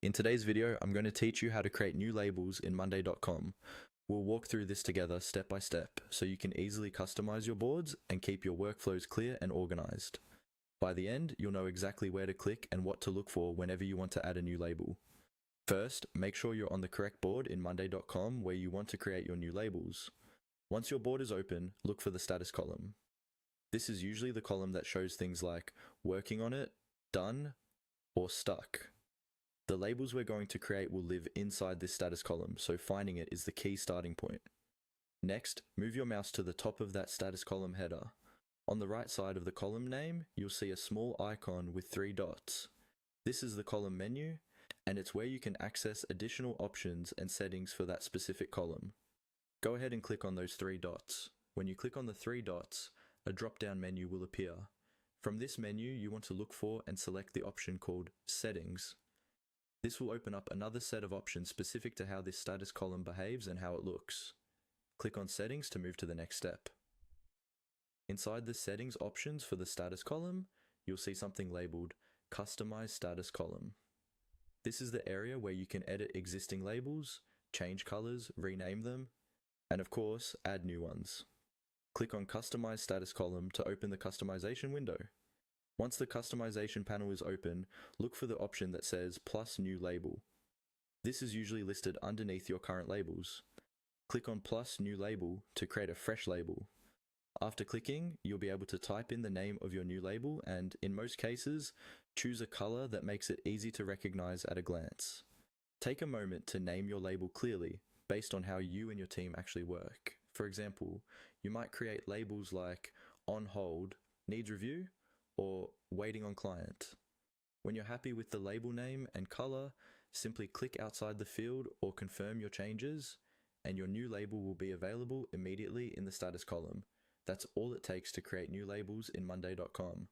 In today's video, I'm going to teach you how to create new labels in Monday.com. We'll walk through this together step by step so you can easily customize your boards and keep your workflows clear and organized. By the end, you'll know exactly where to click and what to look for whenever you want to add a new label. First, make sure you're on the correct board in Monday.com where you want to create your new labels. Once your board is open, look for the status column. This is usually the column that shows things like working on it, done, or stuck. The labels we're going to create will live inside this status column, so finding it is the key starting point. Next, move your mouse to the top of that status column header. On the right side of the column name, you'll see a small icon with 3 dots. This is the column menu, and it's where you can access additional options and settings for that specific column. Go ahead and click on those 3 dots. When you click on the 3 dots, a drop-down menu will appear. From this menu, you want to look for and select the option called Settings. This will open up another set of options specific to how this status column behaves and how it looks. Click on Settings to move to the next step. Inside the Settings options for the status column, you'll see something labeled Customize Status Column. This is the area where you can edit existing labels, change colors, rename them, and of course, add new ones. Click on Customize Status Column to open the customization window. Once the customization panel is open, look for the option that says Plus New Label. This is usually listed underneath your current labels. Click on Plus New Label to create a fresh label. After clicking, you'll be able to type in the name of your new label and, in most cases, choose a color that makes it easy to recognize at a glance. Take a moment to name your label clearly, based on how you and your team actually work. For example, you might create labels like On Hold, Needs Review, or Waiting on Client. When you're happy with the label name and color, simply click outside the field or confirm your changes, and your new label will be available immediately in the status column. That's all it takes to create new labels in Monday.com.